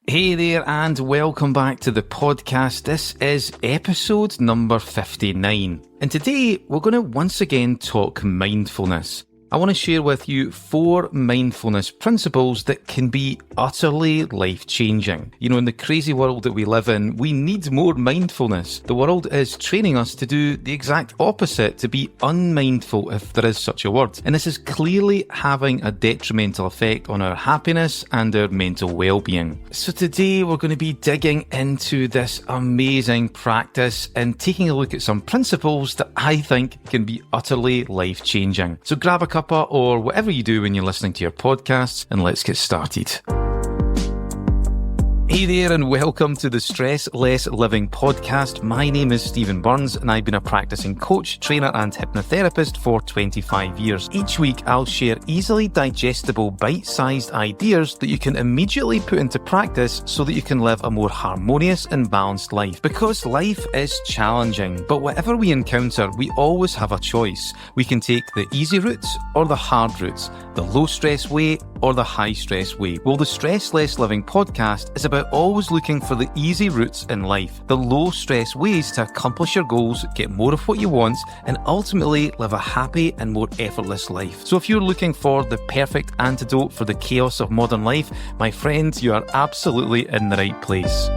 Hey there and welcome back to the podcast. This is episode number 59. And today we're going to once again talk mindfulness. I want to share with you 4 mindfulness principles that can be utterly life-changing. You know, in the crazy world that we live in, we need more mindfulness. The world is training us to do the exact opposite, to be unmindful, if there is such a word. And this is clearly having a detrimental effect on our happiness and our mental well-being. So today we're going to be digging into this amazing practice and taking a look at some principles that I think can be utterly life-changing. So grab a cuppa or whatever you do when you're listening to your podcasts, and let's get started. Hey there and welcome to the Stress Less Living podcast. My name is Stephen Burns and I've been a practicing coach, trainer and hypnotherapist for 25 years. Each week I'll share easily digestible bite-sized ideas that you can immediately put into practice so that you can live a more harmonious and balanced life. Because life is challenging, but whatever we encounter, we always have a choice. We can take the easy routes or the hard routes, the low stress way or the high stress way. Well, the Stress Less Living podcast is about always looking for the easy routes in life, the low stress ways to accomplish your goals, get more of what you want, and ultimately live a happy and more effortless life. So if you're looking for the perfect antidote for the chaos of modern life, my friend, you are absolutely in the right place.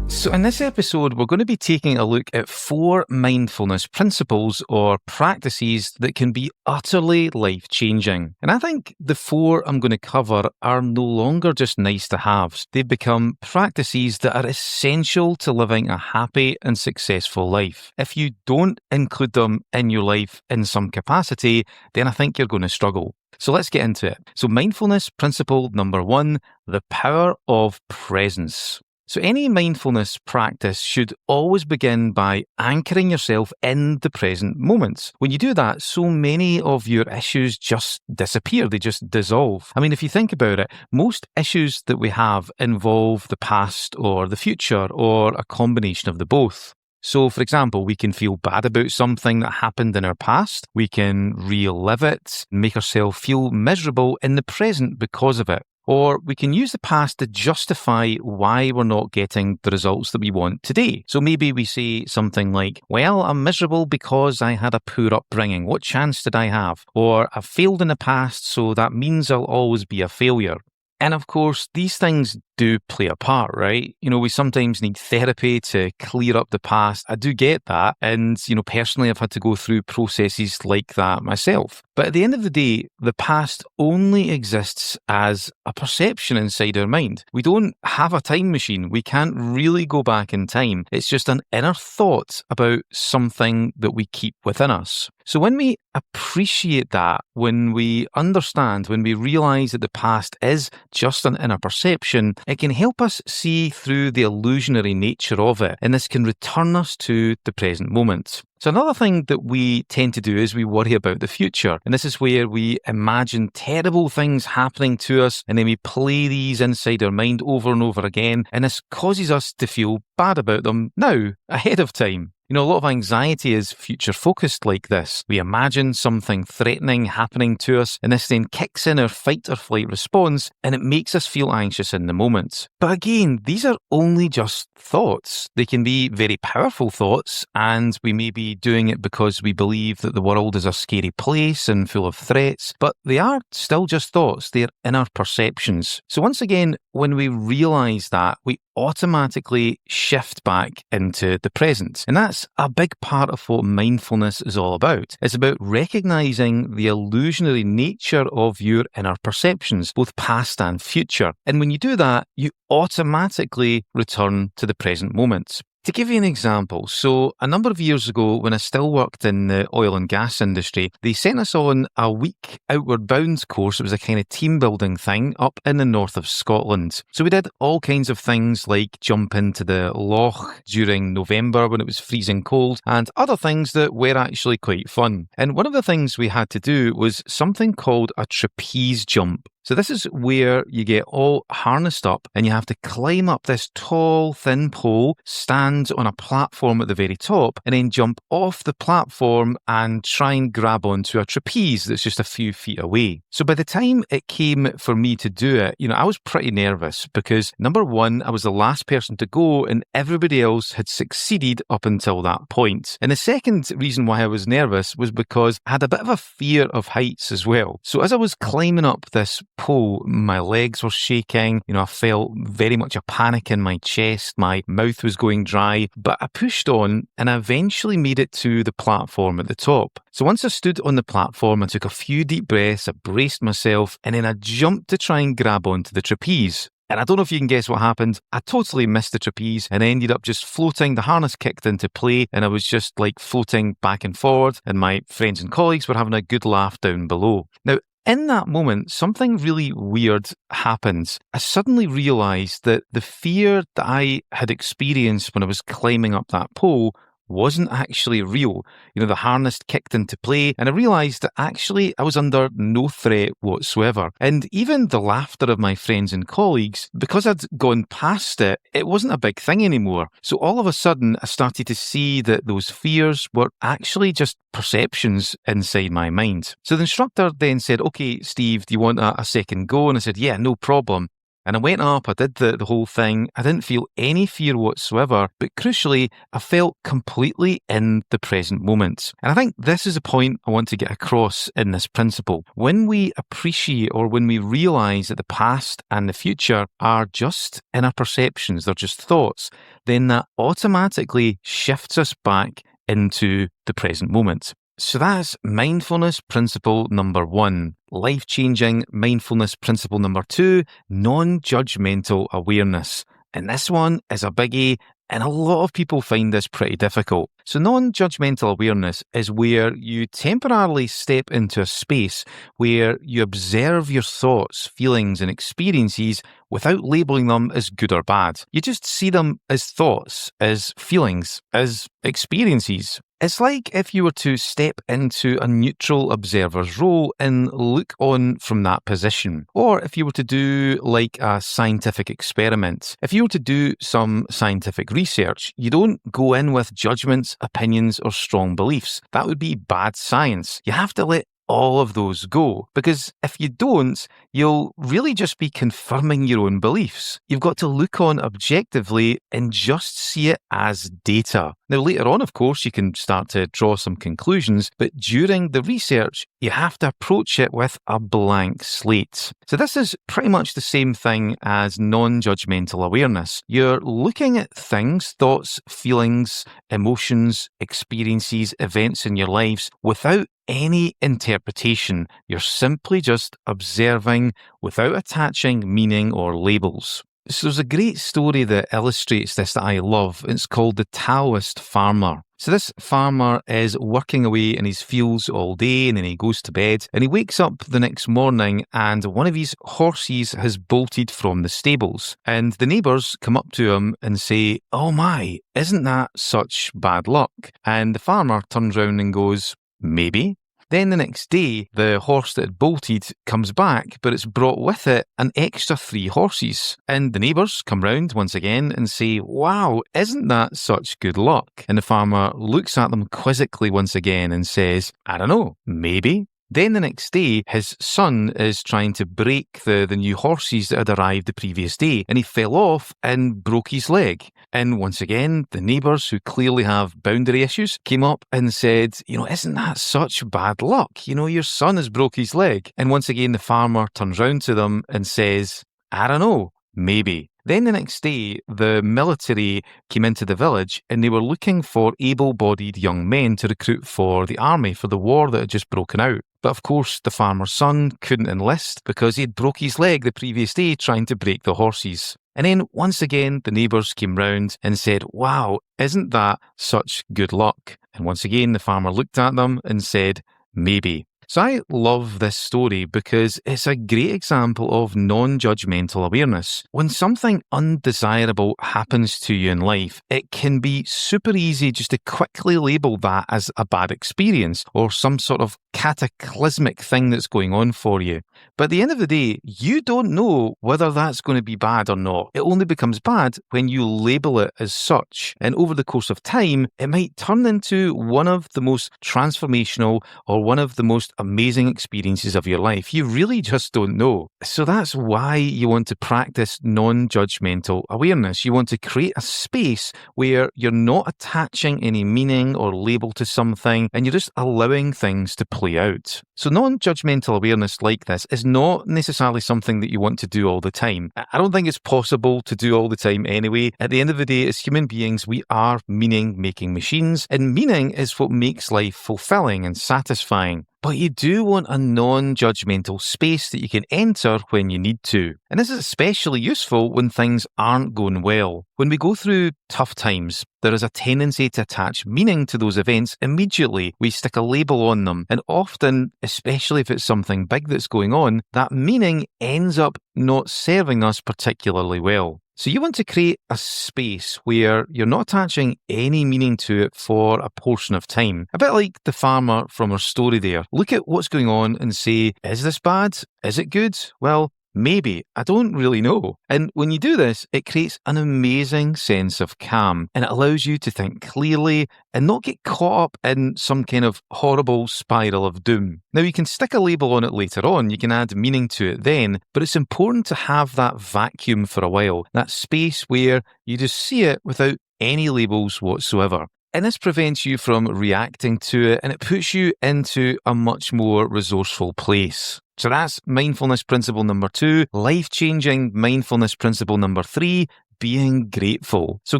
So in this episode, we're going to be taking a look at 4 mindfulness principles or practices that can be utterly life-changing. And I think the 4 I'm going to cover are no longer just nice to haves. They've become practices that are essential to living a happy and successful life. If you don't include them in your life in some capacity, then I think you're going to struggle. So let's get into it. So mindfulness principle number 1, the power of presence. So any mindfulness practice should always begin by anchoring yourself in the present moment. When you do that, so many of your issues just disappear. They just dissolve. I mean, if you think about it, most issues that we have involve the past or the future or a combination of the both. So, for example, we can feel bad about something that happened in our past. We can relive it, make ourselves feel miserable in the present because of it. Or we can use the past to justify why we're not getting the results that we want today. So maybe we say something like, well, I'm miserable because I had a poor upbringing. What chance did I have? Or I've failed in the past, so that means I'll always be a failure. And of course, these things do play a part, right? You know, we sometimes need therapy to clear up the past. I do get that. And, you know, personally, I've had to go through processes like that myself. But at the end of the day, the past only exists as a perception inside our mind. We don't have a time machine. We can't really go back in time. It's just an inner thought about something that we keep within us. So when we appreciate that, when we understand, when we realize that the past is just an inner perception, it can help us see through the illusionary nature of it, and this can return us to the present moment. So another thing that we tend to do is we worry about the future. And this is where we imagine terrible things happening to us, and then we play these inside our mind over and over again. And this causes us to feel bad about them now, ahead of time. You know, a lot of anxiety is future-focused like this. We imagine something threatening happening to us, and this then kicks in our fight or flight response, and it makes us feel anxious in the moment. But again, these are only just thoughts. They can be very powerful thoughts, and we may be doing it because we believe that the world is a scary place and full of threats, but they are still just thoughts. They're inner perceptions. So once again, when we realize that, we automatically shift back into the present. And that's a big part of what mindfulness is all about. It's about recognizing the illusionary nature of your inner perceptions, both past and future. And when you do that, you automatically return to the present moment. To give you an example, so a number of years ago, when I still worked in the oil and gas industry, they sent us on a week outward bound course. It was a kind of team building thing up in the north of Scotland. So we did all kinds of things like jump into the loch during November when it was freezing cold, and other things that were actually quite fun. And one of the things we had to do was something called a trapeze jump. So this is where you get all harnessed up and you have to climb up this tall, thin pole, stand on a platform at the very top, and then jump off the platform and try and grab onto a trapeze that's just a few feet away. So by the time it came for me to do it, I was pretty nervous because number one, I was the last person to go and everybody else had succeeded up until that point. And the second reason why I was nervous was because I had a bit of a fear of heights as well. So as I was climbing up this pole, my legs were shaking, I felt very much a panic in my chest, my mouth was going dry, but I pushed on and I eventually made it to the platform at the top. So once I stood on the platform, I took a few deep breaths, I braced myself, and then I jumped to try and grab onto the trapeze. And I don't know if you can guess what happened. I totally missed the trapeze and ended up just floating. The harness kicked into play and I was just like floating back and forward, and my friends and colleagues were having a good laugh down below. Now, in that moment, something really weird happened. I suddenly realised that the fear that I had experienced when I was climbing up that pole wasn't actually real. The harness kicked into play and I realised that actually I was under no threat whatsoever. And even the laughter of my friends and colleagues, because I'd gone past it, it wasn't a big thing anymore. So all of a sudden I started to see that those fears were actually just perceptions inside my mind. So the instructor then said, "Okay, Steve, do you want a second go?" And I said, "Yeah, no problem." And I went up, I did the whole thing. I didn't feel any fear whatsoever, but crucially, I felt completely in the present moment. And I think this is a point I want to get across in this principle. When we appreciate or when we realise that the past and the future are just inner perceptions, they're just thoughts, then that automatically shifts us back into the present moment. So that's mindfulness principle number 1. Life-changing mindfulness principle number 2, non-judgmental awareness. And this one is a biggie, and a lot of people find this pretty difficult. So non-judgmental awareness is where you temporarily step into a space where you observe your thoughts, feelings, and experiences without labeling them as good or bad. You just see them as thoughts, as feelings, as experiences. It's like if you were to step into a neutral observer's role and look on from that position. Or if you were to do like a scientific experiment. If you were to do some scientific research, you don't go in with judgments, opinions, or strong beliefs. That would be bad science. You have to let all of those go, because if you don't, you'll really just be confirming your own beliefs. You've got to look on objectively and just see it as data. Now, later on, of course, you can start to draw some conclusions, but during the research, you have to approach it with a blank slate. So this is pretty much the same thing as non-judgmental awareness. You're looking at things, thoughts, feelings, emotions, experiences, events in your lives without any interpretation. You're simply just observing without attaching meaning or labels. So there's a great story that illustrates this that I love. It's called The Taoist Farmer. So this farmer is working away in his fields all day, and then he goes to bed and he wakes up the next morning and one of his horses has bolted from the stables. And the neighbours come up to him and say, "Oh my, isn't that such bad luck?" And the farmer turns around and goes, "Maybe." Then the next day, the horse that had bolted comes back, but it's brought with it an extra 3 horses. And the neighbours come round once again and say, "Wow, isn't that such good luck?" And the farmer looks at them quizzically once again and says, "I don't know, maybe." Then the next day, his son is trying to break the new horses that had arrived the previous day, and he fell off and broke his leg. And once again, the neighbours, who clearly have boundary issues, came up and said, "Isn't that such bad luck? Your son has broke his leg." And once again, the farmer turns round to them and says, "I don't know, maybe." Then the next day, the military came into the village and they were looking for able-bodied young men to recruit for the army for the war that had just broken out. But of course, the farmer's son couldn't enlist because he'd broke his leg the previous day trying to break the horses. And then once again, the neighbours came round and said, "Wow, isn't that such good luck?" And once again, the farmer looked at them and said, "Maybe." So I love this story because it's a great example of non-judgmental awareness. When something undesirable happens to you in life, it can be super easy just to quickly label that as a bad experience or some sort of cataclysmic thing that's going on for you. But at the end of the day, you don't know whether that's going to be bad or not. It only becomes bad when you label it as such. And over the course of time, it might turn into one of the most transformational or one of the most amazing experiences of your life. You really just don't know. So that's why you want to practice non-judgmental awareness. You want to create a space where you're not attaching any meaning or label to something and you're just allowing things to play out. So non-judgmental awareness like this is not necessarily something that you want to do all the time. I don't think it's possible to do all the time anyway. At the end of the day, as human beings, we are meaning-making machines, and meaning is what makes life fulfilling and satisfying. But you do want a non-judgmental space that you can enter when you need to. And this is especially useful when things aren't going well. When we go through tough times, there is a tendency to attach meaning to those events immediately. We stick a label on them. And often, especially if it's something big that's going on, that meaning ends up not serving us particularly well. So you want to create a space where you're not attaching any meaning to it for a portion of time. A bit like the farmer from our story there. Look at what's going on and say, is this bad? Is it good? Well, maybe. I don't really know. And when you do this, it creates an amazing sense of calm and it allows you to think clearly and not get caught up in some kind of horrible spiral of doom. Now, you can stick a label on it later on, you can add meaning to it then, but it's important to have that vacuum for a while, that space where you just see it without any labels whatsoever. And this prevents you from reacting to it and it puts you into a much more resourceful place. So that's mindfulness principle number 2, life-changing mindfulness principle number 3, being grateful. So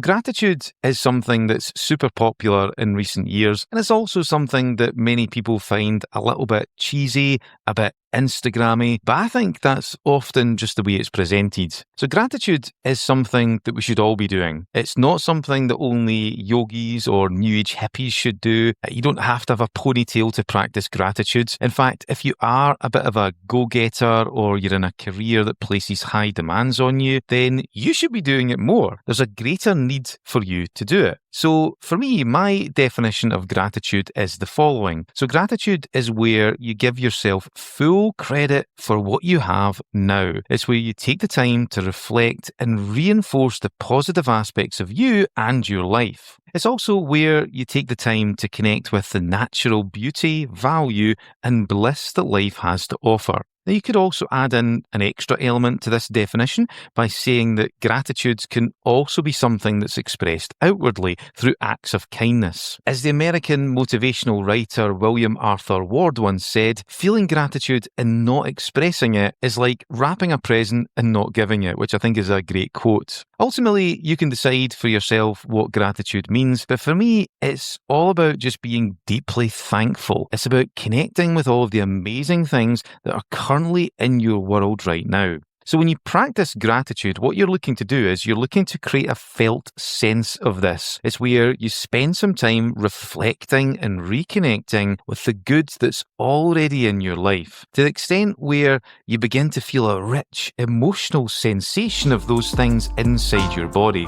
gratitude is something that's super popular in recent years, and it's also something that many people find a little bit cheesy, a bit Instagrammy, but I think that's often just the way it's presented. So gratitude is something that we should all be doing. It's not something that only yogis or New Age hippies should do. You don't have to have a ponytail to practice gratitude. In fact, if you are a bit of a go-getter or you're in a career that places high demands on you, then you should be doing it more. There's a greater need for you to do it. So for me, my definition of gratitude is the following. So gratitude is where you give yourself full credit for what you have now. It's where you take the time to reflect and reinforce the positive aspects of you and your life. It's also where you take the time to connect with the natural beauty, value, and bliss that life has to offer. Now, you could also add in an extra element to this definition by saying that gratitude can also be something that's expressed outwardly through acts of kindness. As the American motivational writer William Arthur Ward once said, feeling gratitude and not expressing it is like wrapping a present and not giving it, which I think is a great quote. Ultimately, you can decide for yourself what gratitude means, but for me, it's all about just being deeply thankful. It's about connecting with all of the amazing things that are currently in your world right now. So when you practice gratitude, what you're looking to do is you're looking to create a felt sense of this. It's where you spend some time reflecting and reconnecting with the good that's already in your life, to the extent where you begin to feel a rich emotional sensation of those things inside your body.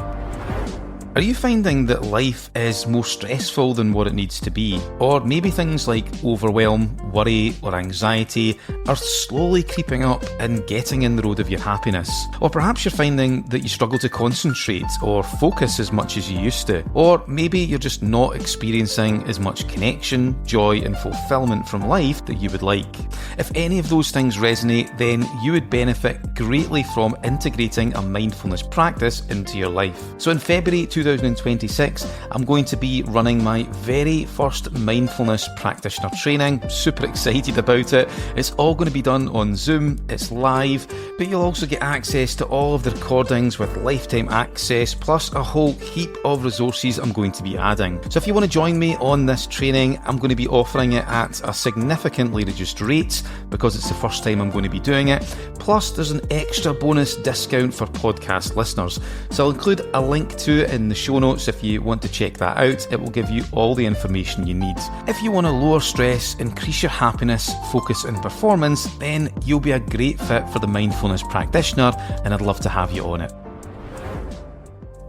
Are you finding that life is more stressful than what it needs to be? Or maybe things like overwhelm, worry, or anxiety are slowly creeping up and getting in the road of your happiness? Or perhaps you're finding that you struggle to concentrate or focus as much as you used to. Or maybe you're just not experiencing as much connection, joy, and fulfillment from life that you would like. If any of those things resonate, then you would benefit greatly from integrating a mindfulness practice into your life. So in February 2026, I'm going to be running my very first Mindfulness Practitioner training. I'm super excited about it. It's all going to be done on Zoom. It's live, but you'll also get access to all of the recordings with lifetime access, plus a whole heap of resources I'm going to be adding. So if you want to join me on this training, I'm going to be offering it at a significantly reduced rate because it's the first time I'm going to be doing it. Plus, there's an extra bonus discount for podcast listeners. So I'll include a link to it in the show notes if you want to check that out. It will give you all the information you need. If you want to lower stress, increase your happiness, focus and performance, then you'll be a great fit for the Mindfulness Practitioner, and I'd love to have you on it.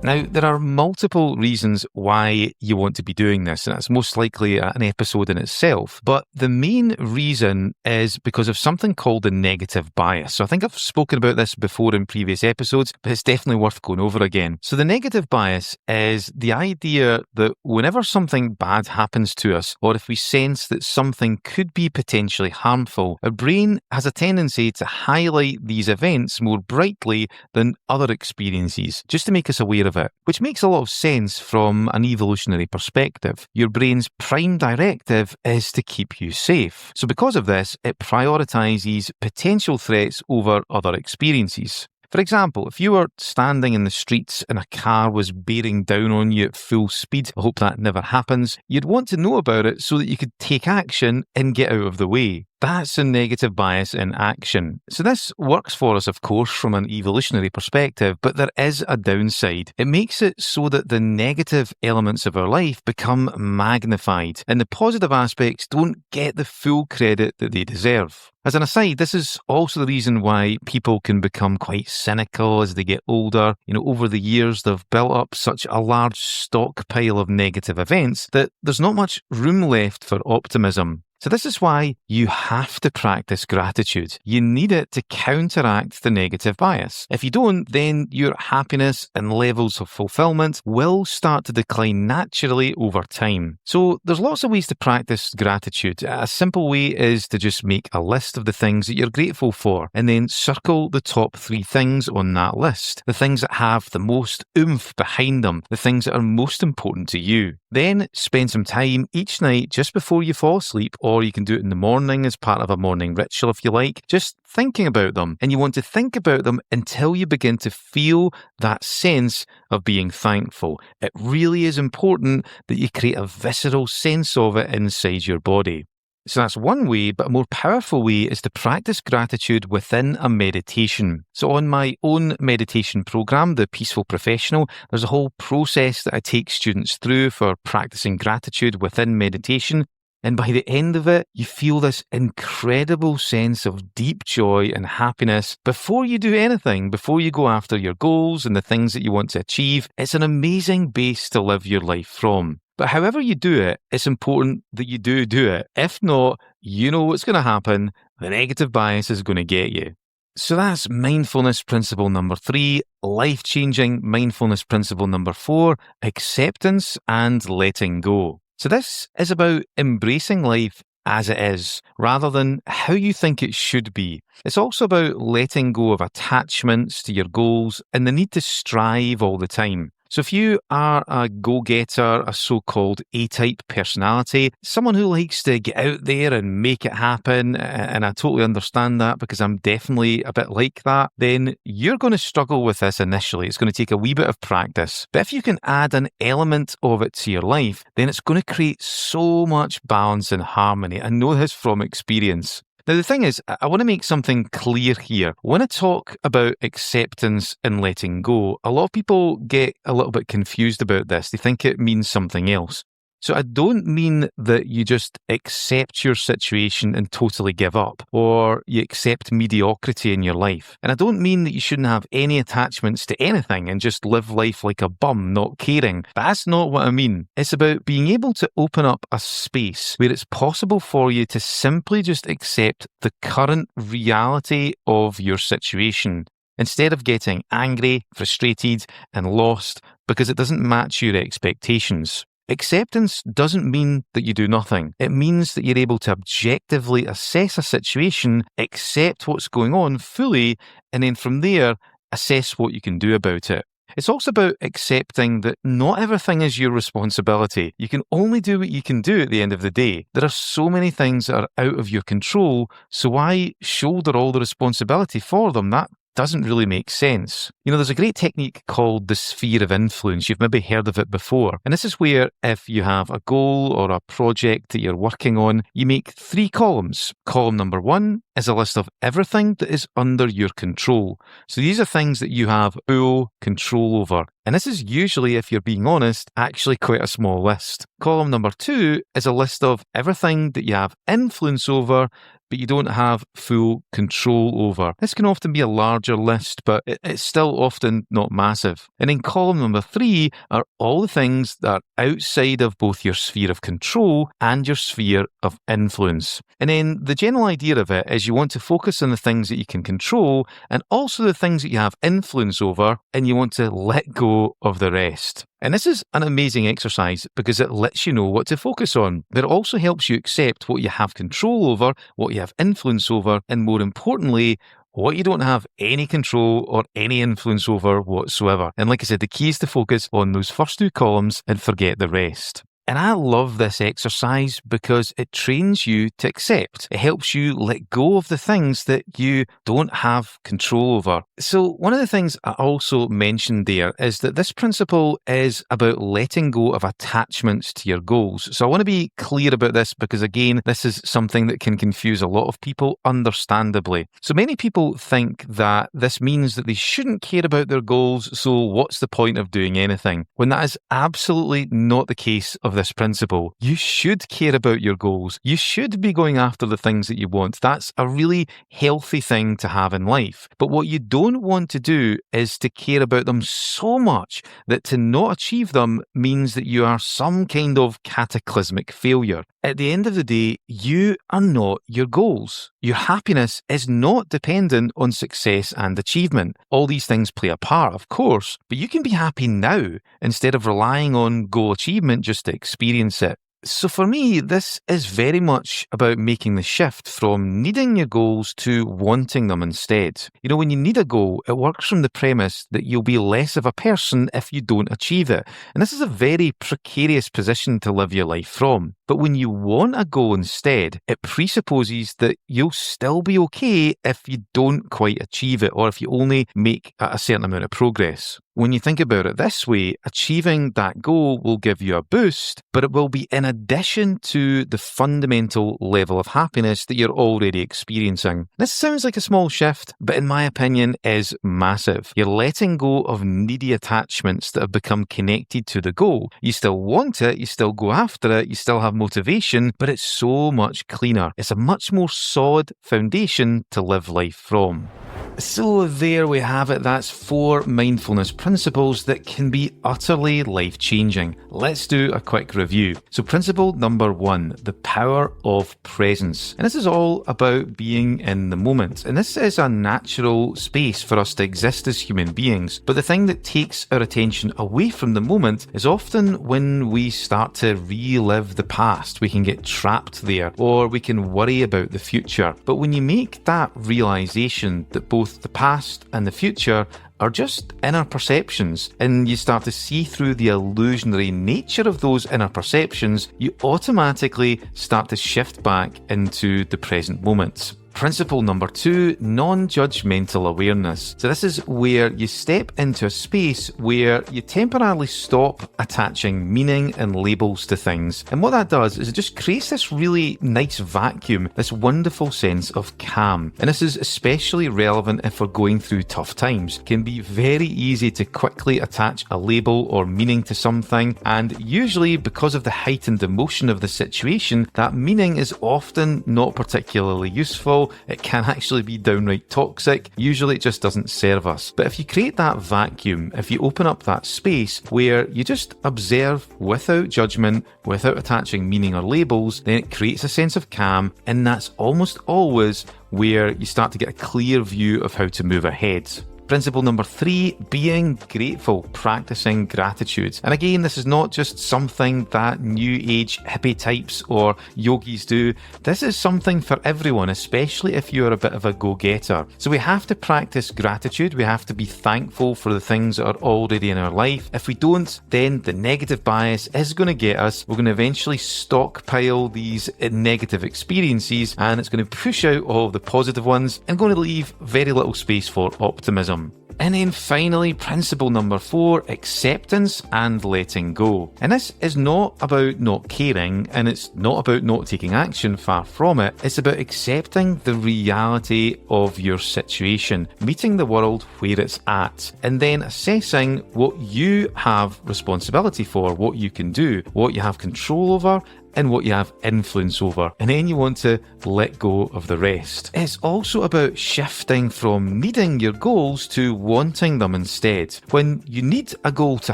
Now, there are multiple reasons why you want to be doing this, and that's most likely an episode in itself. But the main reason is because of something called the negative bias. So I think I've spoken about this before in previous episodes, but it's definitely worth going over again. So the negative bias is the idea that whenever something bad happens to us, or if we sense that something could be potentially harmful, our brain has a tendency to highlight these events more brightly than other experiences, just to make us aware of it, which makes a lot of sense from an evolutionary perspective. Your brain's prime directive is to keep you safe. So because of this, it prioritizes potential threats over other experiences. For example, if you were standing in the streets and a car was bearing down on you at full speed, I hope that never happens, you'd want to know about it so that you could take action and get out of the way. That's a negative bias in action. So this works for us, of course, from an evolutionary perspective, but there is a downside. It makes it so that the negative elements of our life become magnified, and the positive aspects don't get the full credit that they deserve. As an aside, this is also the reason why people can become quite cynical as they get older. Over the years, they've built up such a large stockpile of negative events that there's not much room left for optimism. So this is why you have to practice gratitude. You need it to counteract the negative bias. If you don't, then your happiness and levels of fulfillment will start to decline naturally over time. So there's lots of ways to practice gratitude. A simple way is to just make a list of the things that you're grateful for, and then circle the top 3 things on that list, the things that have the most oomph behind them, the things that are most important to you. Then spend some time each night just before you fall asleep, or you can do it in the morning as part of a morning ritual if you like, just thinking about them. And you want to think about them until you begin to feel that sense of being thankful. It really is important that you create a visceral sense of it inside your body. So that's one way, but a more powerful way is to practice gratitude within a meditation. So on my own meditation program, The Peaceful Professional, there's a whole process that I take students through for practicing gratitude within meditation. And by the end of it, you feel this incredible sense of deep joy and happiness before you do anything, before you go after your goals and the things that you want to achieve. It's an amazing base to live your life from. But however you do it, it's important that you do it. If not, you know what's going to happen. The negative bias is going to get you. So that's mindfulness principle number 3, life-changing mindfulness principle number 4, acceptance and letting go. So this is about embracing life as it is, rather than how you think it should be. It's also about letting go of attachments to your goals and the need to strive all the time. So if you are a go-getter, a so-called A-type personality, someone who likes to get out there and make it happen, and I totally understand that because I'm definitely a bit like that, then you're going to struggle with this initially. It's going to take a wee bit of practice. But if you can add an element of it to your life, then it's going to create so much balance and harmony. I know this from experience. Now, the thing is, I want to make something clear here. When I talk about acceptance and letting go, a lot of people get a little bit confused about this. They think it means something else. So I don't mean that you just accept your situation and totally give up, or you accept mediocrity in your life. And I don't mean that you shouldn't have any attachments to anything and just live life like a bum, not caring. That's not what I mean. It's about being able to open up a space where it's possible for you to simply just accept the current reality of your situation, instead of getting angry, frustrated, and lost because it doesn't match your expectations. Acceptance doesn't mean that you do nothing. It means that you're able to objectively assess a situation, accept what's going on fully, and then from there, assess what you can do about it. It's also about accepting that not everything is your responsibility. You can only do what you can do at the end of the day. There are so many things that are out of your control, so why shoulder all the responsibility for them? That doesn't really make sense. There's a great technique called the sphere of influence. You've maybe heard of it before. And this is where if you have a goal or a project that you're working on, you make 3 columns. Column number 1 is a list of everything that is under your control. So these are things that you have full control over. And this is usually, if you're being honest, actually quite a small list. Column number 2 is a list of everything that you have influence over, but you don't have full control over. This can often be a larger list, but it's still often not massive. And in column number 3 are all the things that are outside of both your sphere of control and your sphere of influence. And then the general idea of it is you want to focus on the things that you can control and also the things that you have influence over, and you want to let go of the rest. And this is an amazing exercise because it lets you know what to focus on, but it also helps you accept what you have control over, what you have influence over, and more importantly, what you don't have any control or any influence over whatsoever. And like I said, the key is to focus on those first 2 columns and forget the rest. And I love this exercise because it trains you to accept. It helps you let go of the things that you don't have control over. So one of the things I also mentioned there is that this principle is about letting go of attachments to your goals. So I want to be clear about this because, again, this is something that can confuse a lot of people, understandably. So many people think that this means that they shouldn't care about their goals, so what's the point of doing anything? When that is absolutely not the case of this principle. You should care about your goals. You should be going after the things that you want. That's a really healthy thing to have in life. But what you don't want to do is to care about them so much that to not achieve them means that you are some kind of cataclysmic failure. At the end of the day, you are not your goals. Your happiness is not dependent on success and achievement. All these things play a part, of course, but you can be happy now instead of relying on goal achievement just to experience it. So for me, this is very much about making the shift from needing your goals to wanting them instead. When you need a goal, it works from the premise that you'll be less of a person if you don't achieve it. And this is a very precarious position to live your life from. But when you want a goal instead, it presupposes that you'll still be okay if you don't quite achieve it or if you only make a certain amount of progress. When you think about it this way, achieving that goal will give you a boost, but it will be in addition to the fundamental level of happiness that you're already experiencing. This sounds like a small shift, but in my opinion is massive. You're letting go of needy attachments that have become connected to the goal. You still want it, you still go after it, you still have motivation, but it's so much cleaner. It's a much more solid foundation to live life from. So there we have it. That's 4 mindfulness principles that can be utterly life-changing. Let's do a quick review. So principle number 1, the power of presence. And this is all about being in the moment. And this is a natural space for us to exist as human beings. But the thing that takes our attention away from the moment is often when we start to relive the past. We can get trapped there, or we can worry about the future. But when you make that realization that both the past and the future are just inner perceptions, and you start to see through the illusionary nature of those inner perceptions, you automatically start to shift back into the present moment. Principle number 2, non-judgmental awareness. So this is where you step into a space where you temporarily stop attaching meaning and labels to things. And what that does is it just creates this really nice vacuum, this wonderful sense of calm. And this is especially relevant if we're going through tough times. It can be very easy to quickly attach a label or meaning to something, and usually because of the heightened emotion of the situation, that meaning is often not particularly useful. It can actually be downright toxic. Usually it just doesn't serve us. But if you create that vacuum, if you open up that space where you just observe without judgment, without attaching meaning or labels, then it creates a sense of calm, and that's almost always where you start to get a clear view of how to move ahead. Principle number 3, being grateful, practicing gratitude. And again, this is not just something that new age hippie types or yogis do. This is something for everyone, especially if you're a bit of a go-getter. So we have to practice gratitude. We have to be thankful for the things that are already in our life. If we don't, then the negative bias is going to get us. We're going to eventually stockpile these negative experiences, and it's going to push out all of the positive ones and going to leave very little space for optimism. And then finally, principle number 4, acceptance and letting go. And this is not about not caring, and it's not about not taking action, far from it. It's about accepting the reality of your situation, meeting the world where it's at, and then assessing what you have responsibility for, what you can do, what you have control over, and what you have influence over. And then you want to let go of the rest. It's also about shifting from needing your goals to wanting them instead. When you need a goal to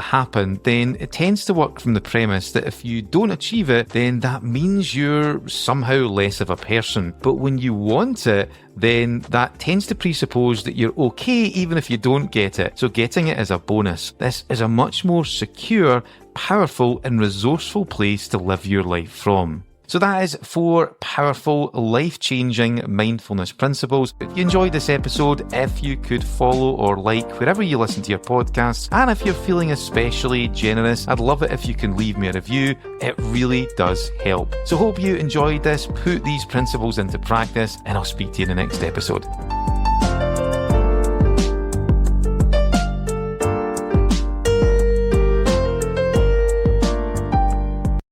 happen, then it tends to work from the premise that if you don't achieve it, then that means you're somehow less of a person. But when you want it, then that tends to presuppose that you're okay even if you don't get it. So getting it is a bonus. This is a much more secure, powerful and resourceful place to live your life from. So that is 4 powerful, life-changing mindfulness principles. If you enjoyed this episode, if you could follow or like wherever you listen to your podcasts, and if you're feeling especially generous, I'd love it if you can leave me a review. It really does help. So hope you enjoyed this, put these principles into practice, and I'll speak to you in the next episode.